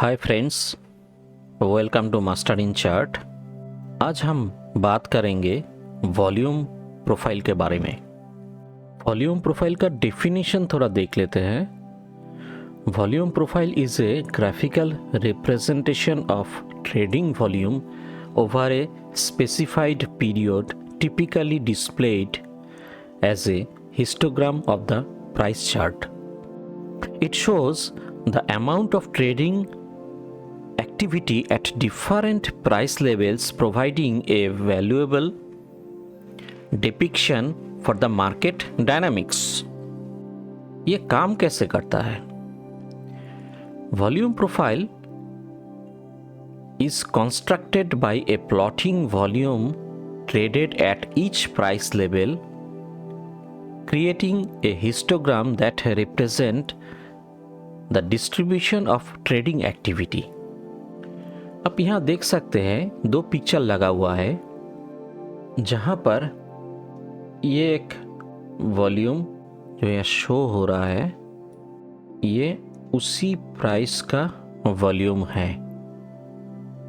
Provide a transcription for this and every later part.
Hi friends, welcome to master in chart. आज हम बात करेंगे वॉल्यूम प्रोफाइल के बारे में। वॉल्यूम प्रोफाइल का डेफिनेशन थोड़ा देख लेते हैं। Volume profile is a graphical representation of trading volume over a specified period, typically displayed as a histogram of the price chart. It shows the amount of trading activity at different price levels, providing a valuable depiction for the market dynamics. ये काम कैसे करता है? Volume profile is constructed by a plotting volume traded at each price level, creating a histogram that represent the distribution of trading activity. आप यहाँ देख सकते हैं दो पिक्चर लगा हुआ है, जहाँ पर ये एक वॉल्यूम जो यहाँ शो हो रहा है, ये उसी प्राइस का वॉल्यूम है,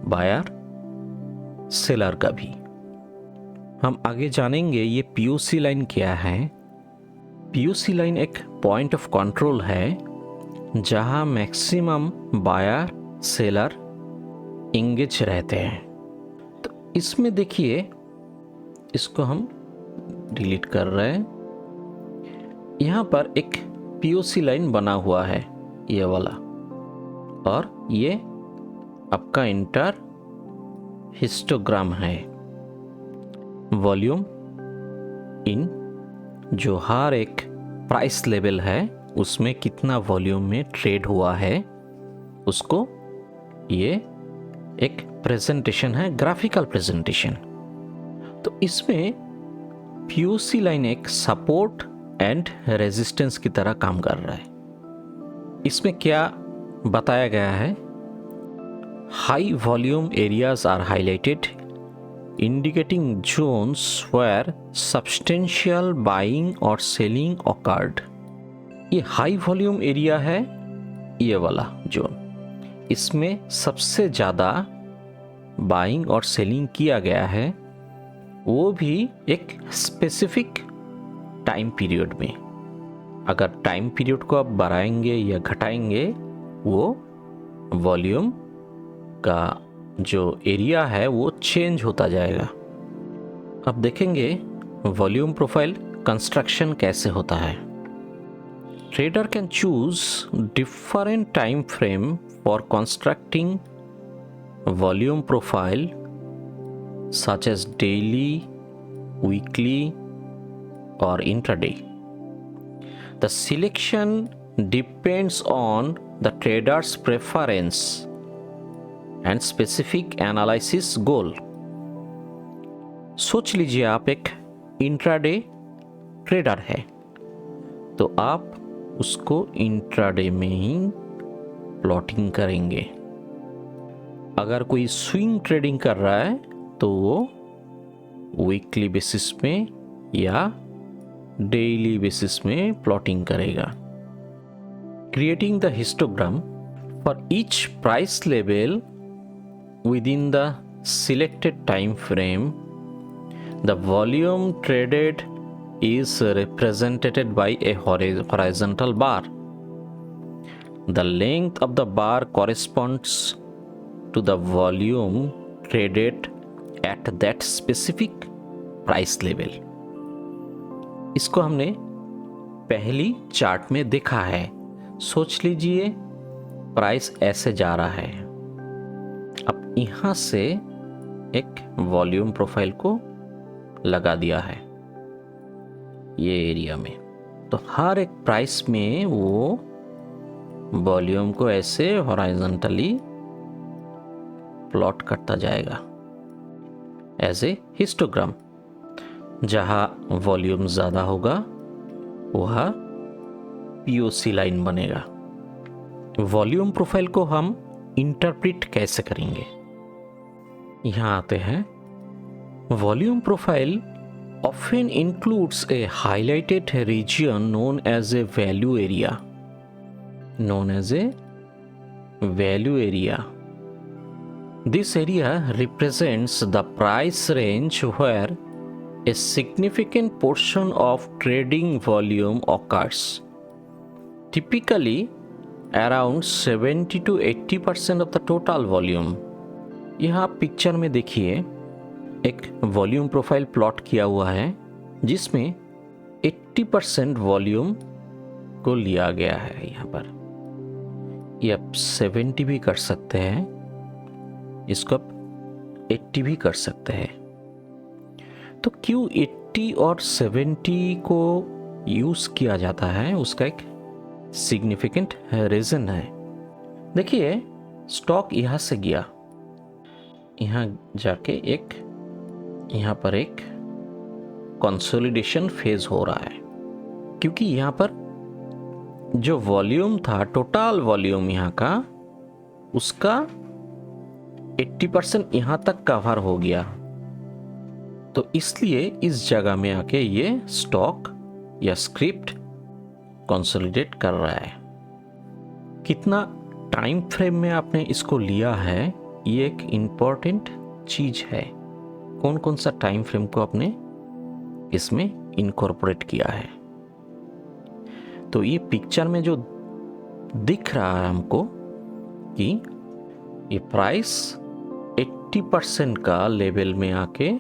बायर सेलर का भी। हम आगे जानेंगे ये पीओसी लाइन क्या है। पीओसी लाइन एक पॉइंट ऑफ कंट्रोल है जहां मैक्सिमम बायर सेलर इंगेज रहते हैं। तो इसमें देखिए, इसको हम डिलीट कर रहे हैं। यहाँ पर एक पीओसी लाइन बना हुआ है, ये वाला, और ये आपका इंटर हिस्टोग्राम है। वॉल्यूम इन जो हर एक प्राइस लेवल है उसमें कितना वॉल्यूम में ट्रेड हुआ है, उसको ये एक प्रेजेंटेशन है, ग्राफिकल प्रेजेंटेशन। तो इसमें पीओसी लाइन एक सपोर्ट एंड रेजिस्टेंस की तरह काम कर रहा है। इसमें क्या बताया गया है? High volume areas are highlighted, indicating zones where substantial buying और सेलिंग ऑकर्ड। ये हाई वॉल्यूम एरिया है, ये वाला जोन, इसमें सबसे ज़्यादा बाइंग और सेलिंग किया गया है, वो भी एक स्पेसिफिक टाइम पीरियड में। अगर टाइम पीरियड को आप बढ़ाएंगे या घटाएंगे, वो वॉल्यूम का जो एरिया है वो चेंज होता जाएगा। अब देखेंगे वॉल्यूम प्रोफाइल कंस्ट्रक्शन कैसे होता है। Trader can choose different time frame for constructing volume profile such as daily, weekly or intraday. The selection depends on the trader's preference and specific analysis goal. सोच लीजिए आप एक इंट्राडे ट्रेडर है, तो आप उसको इंट्राडे में ही प्लॉटिंग करेंगे। अगर कोई स्विंग ट्रेडिंग कर रहा है तो वो वीकली बेसिस में या डेली बेसिस में प्लॉटिंग करेगा। Creating the histogram for each price level with in the selected time frame, the volume traded is represented by a horizontal bar. The length of the bar corresponds to the volume traded at that specific price level. इसको हमने पहली chart में देखा है। सोच लीजिए price ऐसे जा रहा है। अब यहाँ से एक वॉल्यूम प्रोफाइल को लगा दिया है ये एरिया में, तो हर एक प्राइस में वो वॉल्यूम को ऐसे हॉरिजॉन्टली प्लॉट करता जाएगा एज ए हिस्टोग्राम। जहां वॉल्यूम ज़्यादा होगा वह पीओसी लाइन बनेगा। वॉल्यूम प्रोफाइल को हम इंटरप्रेट कैसे करेंगे? यहाँ आते हैं। Volume profile often includes a highlighted region known as a value area. value area. This area represents the price range where a significant portion of trading volume occurs. Typically, around 70 to 80% of the total volume. यहाँ picture में देखिए एक volume profile plot किया हुआ है जिसमें 80% volume को लिया गया है। यहाँ पर ये आप 70 भी कर सकते हैं, इसको आप 80 भी कर सकते हैं। तो क्यों 80 और 70 को यूज किया जाता है, उसका एक सिग्निफिकेंट रीजन है। देखिए स्टॉक यहां से गया, यहां जाके यहां पर एक कंसोलिडेशन फेज हो रहा है, क्योंकि यहां पर जो वॉल्यूम था, टोटल वॉल्यूम यहां का, उसका 80% यहां तक कवर हो गया। तो इसलिए इस जगह में आके ये स्टॉक या स्क्रिप्ट कंसोलिडेट कर रहा है। कितना टाइम फ्रेम में आपने इसको लिया है, ये एक इम्पोर्टेंट चीज है। कौन कौन सा टाइम फ्रेम को आपने इसमें इनकॉर्पोरेट किया है। तो ये पिक्चर में जो दिख रहा है हमको कि ये प्राइस 80% का लेवल में आके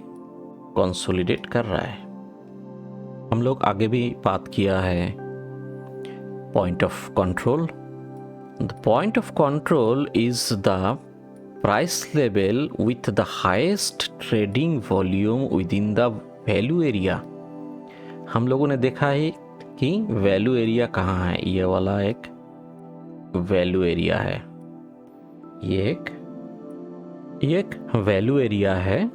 कंसोलिडेट कर रहा है। हम लोग आगे भी बात किया है point of control. The point of control is the price level with the highest trading volume with in the value area. हम लोगों ने देखा है कि वैल्यू एरिया कहाँ है। ये वाला एक वैल्यू एरिया है, ये एक वैल्यू एरिया है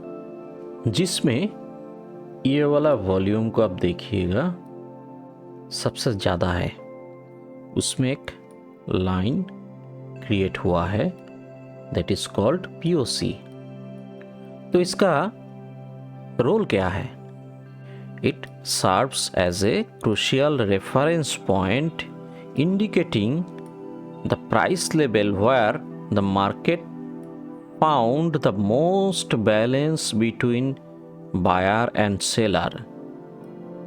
जिसमें ये वाला वॉल्यूम को आप देखिएगा सबसे ज़्यादा है। उसमें एक लाइन क्रिएट हुआ है, दैट इज कॉल्ड POC। तो इसका रोल क्या है? It serves as a crucial reference point indicating the price level where the market found the most balance between buyer and seller.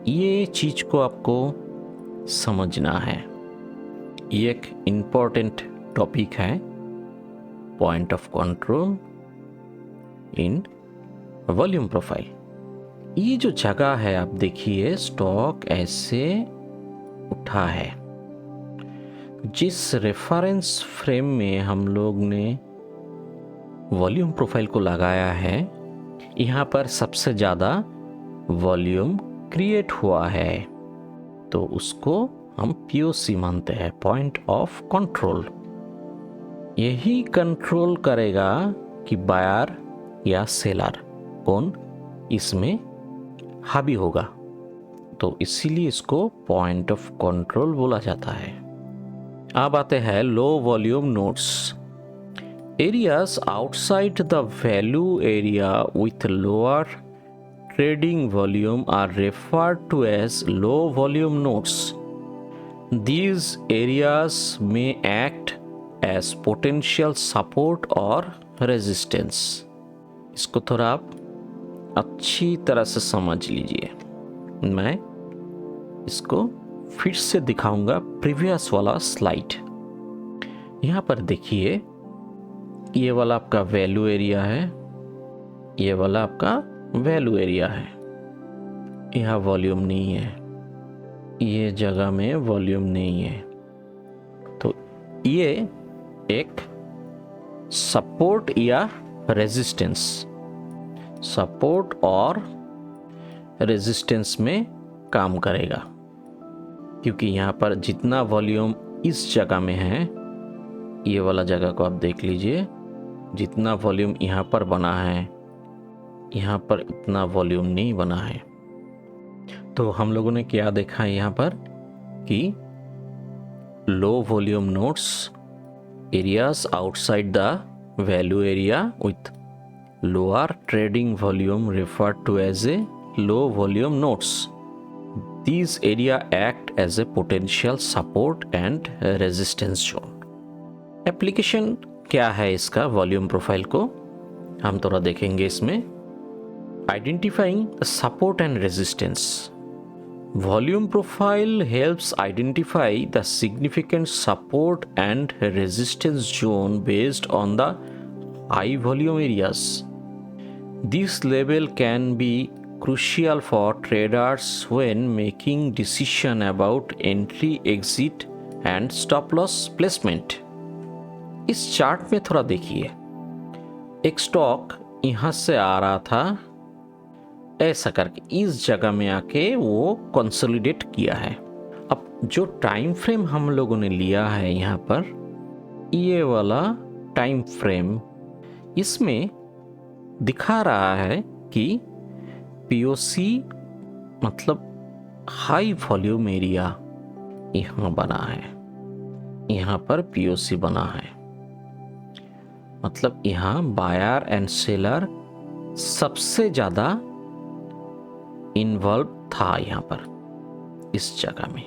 ये चीज को आपको समझना है। ये एक इम्पोर्टेंट टॉपिक है, point of control in volume profile. ये जो जगह है आप देखिए, स्टॉक ऐसे उठा है। जिस रेफरेंस फ्रेम में हम लोग ने वॉल्यूम प्रोफाइल को लगाया है, यहाँ पर सबसे ज़्यादा वॉल्यूम क्रिएट हुआ है, तो उसको हम POC मानते हैं, पॉइंट ऑफ कंट्रोल। यही कंट्रोल करेगा कि बायर या सेलर कौन इसमें हावी होगा, तो इसीलिए इसको पॉइंट ऑफ कंट्रोल बोला जाता है। अब आते हैं low volume nodes. Areas outside the value area with lower trading volume are referred to as low volume nodes. These areas may act as potential support or resistance. इसको थोड़ा आप अच्छी तरह से समझ लीजिए। मैं इसको फिर से दिखाऊंगा प्रीवियस वाला स्लाइड। यहाँ पर देखिए, ये वाला आपका वैल्यू एरिया है, ये वाला आपका वैल्यू एरिया है। यहाँ वॉल्यूम नहीं है, ये जगह में वॉल्यूम नहीं है, तो ये एक सपोर्ट या रेजिस्टेंस, सपोर्ट और रेजिस्टेंस में काम करेगा। क्योंकि यहाँ पर जितना वॉल्यूम इस जगह में है, ये वाला जगह को आप देख लीजिए, जितना वॉल्यूम यहाँ पर बना है, यहाँ पर इतना वॉल्यूम नहीं बना है। तो हम लोगों ने क्या देखा है यहाँ पर कि low volume nodes, areas outside the value area with lower trading volume referred to as a low volume nodes. These area act as a potential support and resistance zone. Application क्या है इसका वॉल्यूम प्रोफाइल को हम थोड़ा देखेंगे इसमें। Identifying support and resistance. Volume profile helps identify the significant support and resistance zone based on the high volume areas. This level can be crucial for traders when making decision about entry, exit and stop loss placement। इस chart में थोड़ा देखिए, एक stock यहां से आ रहा था ऐसा करके इस जगह में आके वो कंसोलिडेट किया है। अब जो टाइम फ्रेम हम लोगों ने लिया है यहाँ पर, ये वाला टाइम फ्रेम, इसमें दिखा रहा है कि पीओसी मतलब हाई वॉल्यूम एरिया यहाँ बना है, यहाँ पर पीओसी बना है, मतलब यहाँ बायर एंड सेलर सबसे ज़्यादा इन्वॉल्व था यहाँ पर इस जगह में।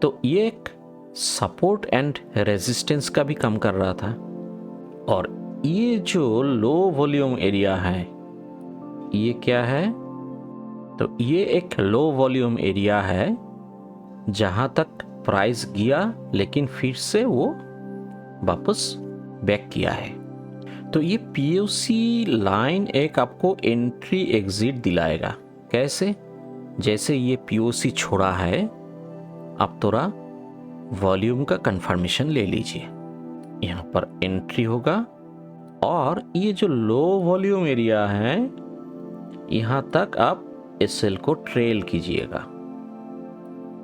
तो ये एक सपोर्ट एंड रेजिस्टेंस का भी कम कर रहा था। और ये जो लो वॉल्यूम एरिया है, ये क्या है? तो ये एक लो वॉल्यूम एरिया है जहां तक प्राइस गया लेकिन फिर से वो वापस बैक किया है। तो ये पीओसी लाइन एक आपको एंट्री एग्जिट दिलाएगा। कैसे? जैसे ये पीओसी छोड़ा है, आप थोड़ा वॉल्यूम का कंफर्मेशन ले लीजिए, यहाँ पर एंट्री होगा। और ये जो लो वॉल्यूम एरिया है, यहाँ तक आप एसएल को ट्रेल कीजिएगा,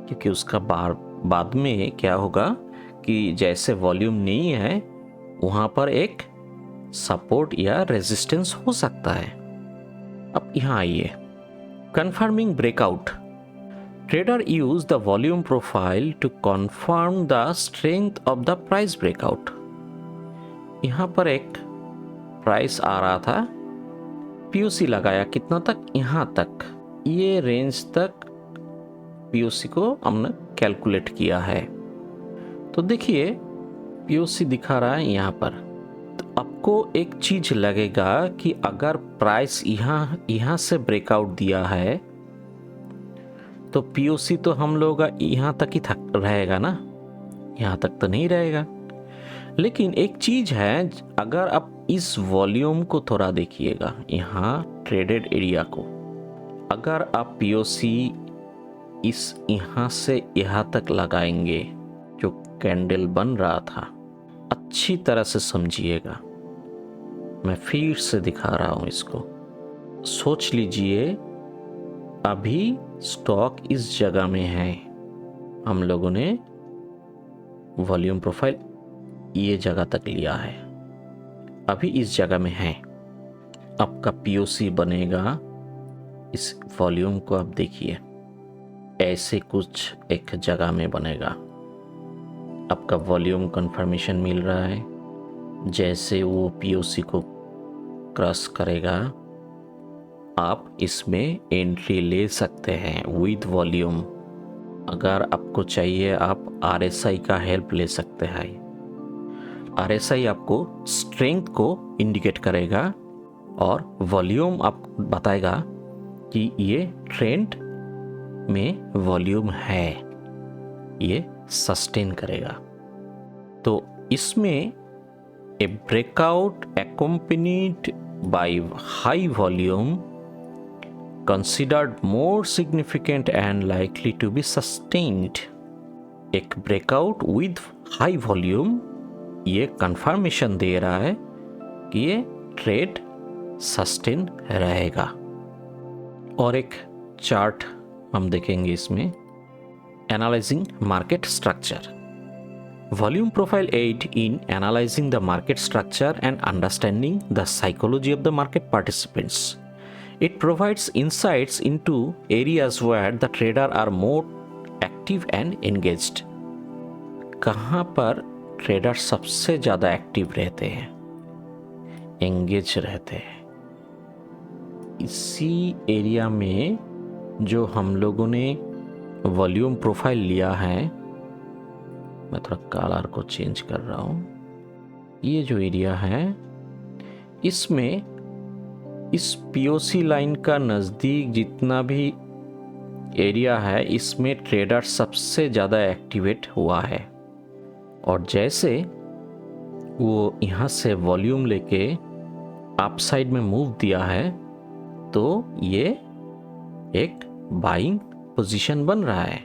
क्योंकि उसका बाद में क्या होगा कि जैसे वॉल्यूम नहीं है वहाँ पर एक सपोर्ट या रेजिस्टेंस हो सकता है। अब यहाँ आइए, confirming breakout. Trader use the volume profile to confirm the strength of the price breakout. यहाँ पर एक प्राइस आ रहा था, पीओसी लगाया कितना तक? यहाँ तक, ये रेंज तक पीओसी को हमने कैलकुलेट किया है। तो देखिए पीओसी दिखा रहा है यहाँ पर। तो आपको एक चीज लगेगा कि अगर प्राइस यहाँ से ब्रेकआउट दिया है तो पीओसी तो हम लोग यहाँ तक ही रहेगा ना, यहाँ तक तो नहीं रहेगा। लेकिन एक चीज है, अगर आप इस वॉल्यूम को थोड़ा देखिएगा, यहाँ ट्रेडेड एरिया को, अगर आप पीओसी इस यहाँ से यहाँ तक लगाएंगे, जो कैंडल बन रहा था, अच्छी तरह से समझिएगा, मैं फिर से दिखा रहा हूँ इसको। सोच लीजिए अभी स्टॉक इस जगह में है, हम लोगों ने वॉल्यूम प्रोफाइल ये जगह तक लिया है, अभी इस जगह में है। आपका पीओसी बनेगा, इस वॉल्यूम को आप देखिए, ऐसे कुछ एक जगह में बनेगा। आपका वॉल्यूम कंफर्मेशन मिल रहा है, जैसे वो पीओसी को क्रॉस करेगा आप इसमें एंट्री ले सकते हैं विद वॉल्यूम। अगर आपको चाहिए आप आरएसआई का हेल्प ले सकते हैं। आरएसआई आपको स्ट्रेंथ को इंडिकेट करेगा और वॉल्यूम आपको बताएगा कि ये ट्रेंड में वॉल्यूम है, ये सस्टेन करेगा। तो इसमें ए breakout accompanied by high volume considered more significant and likely to be sustained। एक ब्रेकआउट विद हाई वॉल्यूम ये कंफर्मेशन दे रहा है कि ये ट्रेड सस्टेन रहेगा। और एक चार्ट हम देखेंगे इसमें, analysing market structure. Volume profile aid in analyzing the market structure and understanding the psychology of the market participants. It provides insights into areas where the trader are more active and engaged. कहाँ पर trader सबसे ज़्यादा active रहते हैं, engage रहते हैं। इसी area में जो हम लोगों ने वॉल्यूम प्रोफाइल लिया है, मैं थोड़ा कलर को चेंज कर रहा हूँ, ये जो एरिया है इसमें इस पीओसी लाइन का नज़दीक जितना भी एरिया है इसमें ट्रेडर सबसे ज़्यादा एक्टिवेट हुआ है। और जैसे वो यहाँ से वॉल्यूम लेके अप साइड में मूव दिया है तो ये एक बाइंग पोजीशन बन रहा है।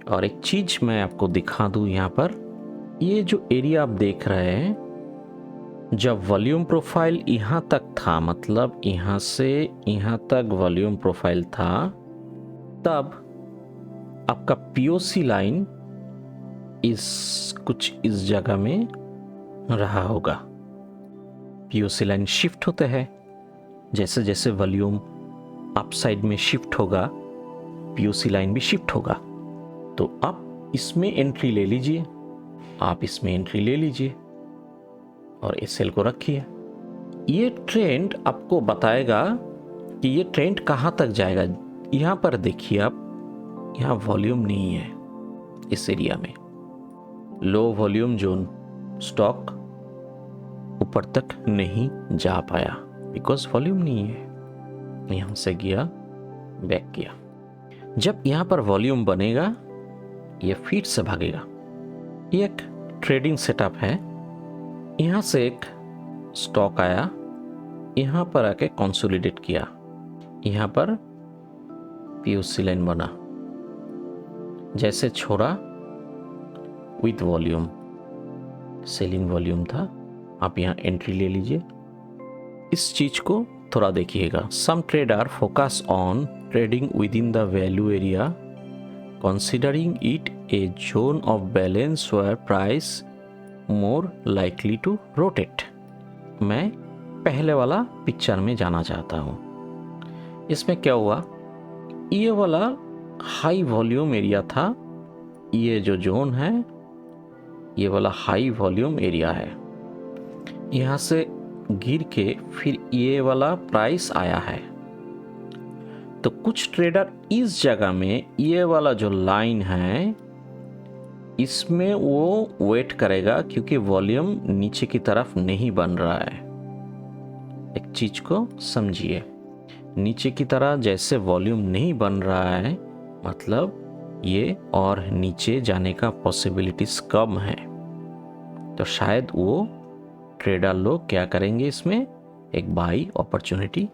और एक चीज मैं आपको दिखा दूं, यहाँ पर ये जो एरिया आप देख रहे हैं, जब वॉल्यूम प्रोफाइल यहाँ तक था, मतलब यहाँ से यहाँ तक वॉल्यूम प्रोफाइल था, तब आपका पीओसी लाइन कुछ इस जगह में रहा होगा। पीओसी लाइन शिफ्ट होते हैं, जैसे जैसे वॉल्यूम अप साइड में शिफ्ट होगा पीओसी लाइन भी शिफ्ट होगा। तो आप इसमें एंट्री ले लीजिए, आप इसमें एंट्री ले लीजिए और इस सेल को रखिए। ये ट्रेंड आपको बताएगा कि ये ट्रेंड कहाँ तक जाएगा। यहाँ पर देखिए आप, यहाँ वॉल्यूम नहीं है इस एरिया में, लो वॉल्यूम जोन स्टॉक ऊपर तक नहीं जा पाया बिकॉज वॉल्यूम नहीं है। यहाँ से गया, बैक किया। जब यहाँ पर वॉल्यूम बनेगा ये फिर से भागेगा। ये एक ट्रेडिंग सेटअप है। यहाँ से एक स्टॉक आया, यहाँ पर आके कंसोलिडेट किया, यहाँ पर पीओसी लाइन बना, जैसे छोड़ा विथ वॉल्यूम, सेलिंग वॉल्यूम था। आप यहाँ एंट्री ले लीजिए। इस चीज को थोड़ा देखिएगा। Some trader focus on trading with in the value area considering it a zone of balance where price more likely to rotate। मैं पहले वाला पिक्चर में जाना चाहता हूँ। इसमें क्या हुआ, ये वाला हाई वॉल्यूम एरिया था, ये जो जोन है ये वाला हाई वॉल्यूम एरिया है। यहाँ से गिर के फिर ये वाला प्राइस आया है। तो कुछ ट्रेडर इस जगह में ये वाला जो लाइन है इसमें वो वेट करेगा, क्योंकि वॉल्यूम नीचे की तरफ नहीं बन रहा है। एक चीज को समझिए, नीचे की तरह जैसे वॉल्यूम नहीं बन रहा है, मतलब ये और नीचे जाने का पॉसिबिलिटीज कम है। तो शायद वो ट्रेडर लोग क्या करेंगे, इसमें एक बाई अपॉर्चुनिटी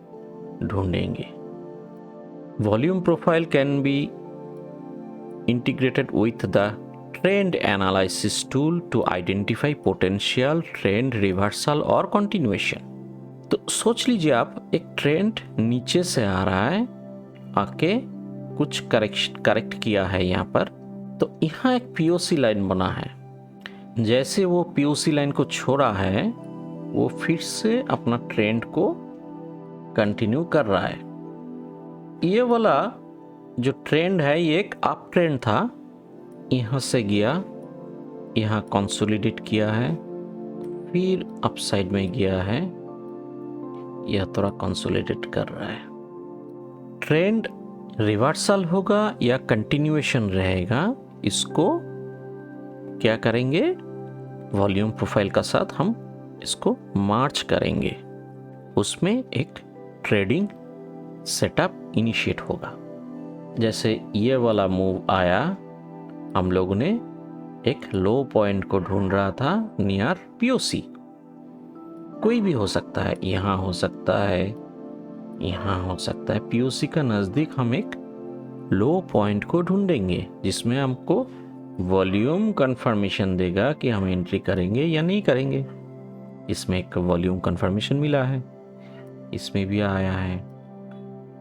ढूंढेंगे। Volume profile can be integrated with the trend analysis tool to identify potential trend reversal or continuation। तो सोच लीजिए आप, एक ट्रेंड नीचे से आ रहा है, आके कुछ करेक्ट किया है यहाँ पर, तो यहाँ एक पीओसी लाइन बना है। जैसे वो पीओसी लाइन को छोड़ा है, वो फिर से अपना ट्रेंड को कंटिन्यू कर रहा है। ये वाला जो ट्रेंड है ये एक अप ट्रेंड था, यहाँ से गया, यहाँ कंसोलिडेट किया है, फिर अप साइड में गया है, यह थोड़ा कंसोलिडेट कर रहा है। ट्रेंड रिवर्सल होगा या कंटिन्यूएशन रहेगा, इसको क्या करेंगे, वॉल्यूम प्रोफाइल का साथ हम इसको मार्च करेंगे। उसमें एक ट्रेडिंग सेटअप इनिशिएट होगा। जैसे ये वाला मूव आया, हम लोगों ने एक लो पॉइंट को ढूंढ रहा था नियर पीओसी। कोई भी हो सकता है, यहाँ हो सकता है, यहाँ हो सकता है। पीओसी का नज़दीक हम एक लो पॉइंट को ढूंढेंगे जिसमें हमको वॉल्यूम कंफर्मेशन देगा कि हम एंट्री करेंगे या नहीं करेंगे। इसमें एक वॉल्यूम कंफर्मेशन मिला है, इसमें भी आया है,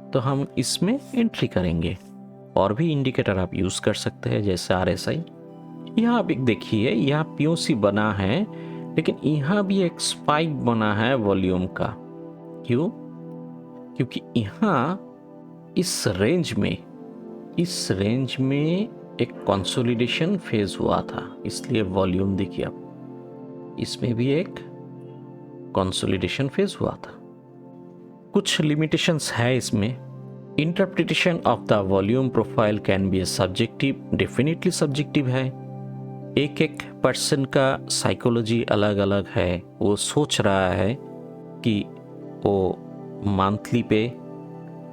तो हम इसमें एंट्री करेंगे। और भी इंडिकेटर आप यूज़ कर सकते हैं, जैसे RSI। यहाँ आप एक देखिए, यहाँ पीओसी बना है, लेकिन यहाँ भी एक स्पाइक बना है वॉल्यूम का। क्यों? क्योंकि यहाँ इस रेंज में एक कंसोलिडेशन फेज हुआ था, इसलिए वॉल्यूम देखिए आप, इसमें भी एक कंसोलिडेशन फेज हुआ था। कुछ लिमिटेशंस है इसमें। Interpretation of the volume profile can be subjective, definitely subjective है। एक एक पर्सन का साइकोलॉजी अलग अलग है। वो सोच रहा है कि वो मंथली पे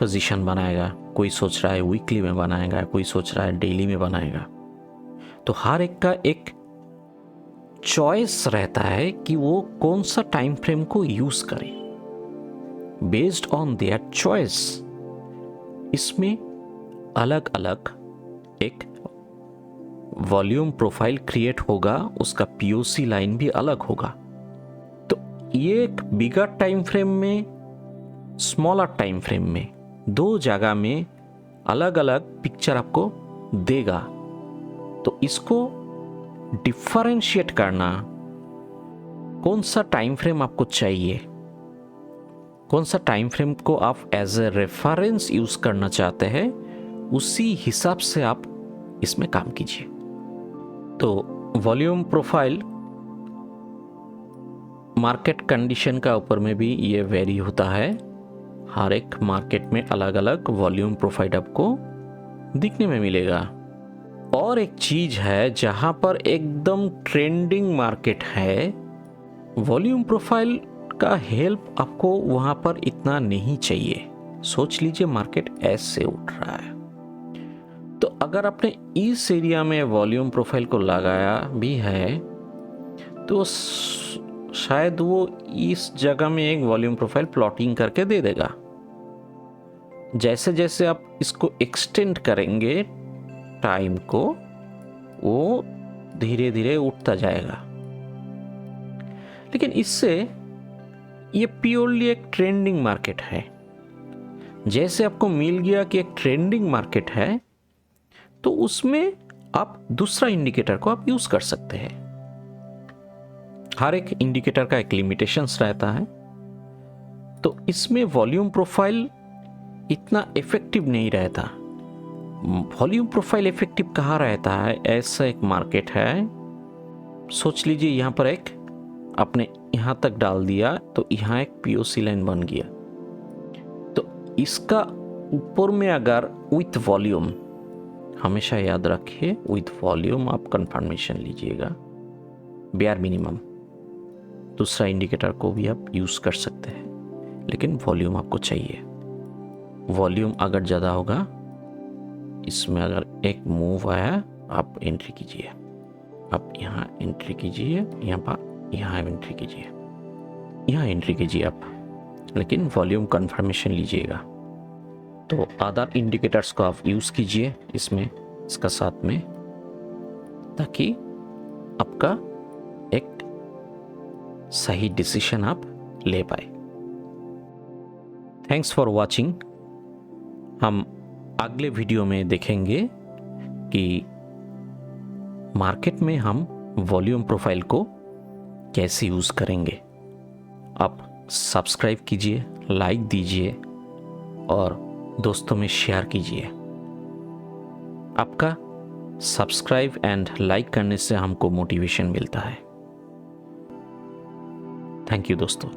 पोजीशन बनाएगा, कोई सोच रहा है वीकली में बनाएगा, कोई सोच रहा है डेली में बनाएगा। तो हर एक का एक चॉइस रहता है कि वो कौन सा टाइम फ्रेम को यूज करे। बेस्ड ऑन देयर चॉइस इसमें अलग अलग एक वॉल्यूम प्रोफाइल क्रिएट होगा, उसका पीओसी लाइन भी अलग होगा। तो ये एक बिगर टाइम फ्रेम में, स्मॉलर टाइम फ्रेम में, दो जगह में अलग अलग पिक्चर आपको देगा। तो इसको डिफरेंशिएट करना, कौन सा टाइम फ्रेम आपको चाहिए, कौन सा टाइम फ्रेम को आप एज ए रेफरेंस यूज करना चाहते हैं, उसी हिसाब से आप इसमें काम कीजिए। तो वॉल्यूम प्रोफाइल मार्केट कंडीशन का ऊपर में भी ये वेरी होता है। हर एक मार्केट में अलग अलग वॉल्यूम प्रोफाइल आपको दिखने में मिलेगा। और एक चीज है जहां पर एकदम ट्रेंडिंग मार्केट है, वॉल्यूम प्रोफाइल का हेल्प आपको वहां पर इतना नहीं चाहिए। सोच लीजिए मार्केट ऐसे उठ रहा है, तो अगर आपने इस एरिया में वॉल्यूम प्रोफाइल को लगाया भी है तो शायद वो इस जगह में एक वॉल्यूम प्रोफाइल प्लॉटिंग करके दे देगा। जैसे जैसे आप इसको एक्सटेंड करेंगे टाइम को, वो धीरे धीरे उठता जाएगा। लेकिन इससे ये प्योरली एक ट्रेंडिंग मार्केट है। जैसे आपको मिल गया कि एक ट्रेंडिंग मार्केट है, तो उसमें आप दूसरा इंडिकेटर को आप यूज कर सकते हैं। हर एक इंडिकेटर का एक लिमिटेशंस रहता है, तो इसमें वॉल्यूम प्रोफाइल इतना इफेक्टिव नहीं रहता। वॉल्यूम प्रोफाइल इफेक्टिव कहाँ रहता है? ऐसा एक मार्केट है, सोच लीजिए यहाँ पर एक आपने यहाँ तक डाल दिया तो यहाँ एक पीओसी लाइन बन गया। तो इसका ऊपर में अगर विथ वॉल्यूम, हमेशा याद रखिए विथ वॉल्यूम आप कंफर्मेशन लीजिएगा, बेयर मिनिमम। दूसरा इंडिकेटर को भी आप यूज कर सकते हैं, लेकिन वॉल्यूम आपको चाहिए। वॉल्यूम अगर ज़्यादा होगा, इसमें अगर एक मूव आया, आप एंट्री कीजिए, आप यहाँ एंट्री कीजिए, यहाँ एंट्री कीजिए, यहाँ एंट्री कीजिए आप, लेकिन वॉल्यूम कंफर्मेशन लीजिएगा। तो अदर इंडिकेटर्स को आप यूज़ कीजिए इसमें, इसका साथ में, ताकि आपका एक सही डिसीजन आप ले पाए। Thanks for watching. हम अगले वीडियो में देखेंगे कि मार्केट में हम वॉल्यूम प्रोफाइल को कैसे यूज़ करेंगे। आप सब्सक्राइब कीजिए, लाइक दीजिए और दोस्तों में शेयर कीजिए। आपका सब्सक्राइब एंड लाइक करने से हमको मोटिवेशन मिलता है। थैंक यू दोस्तों।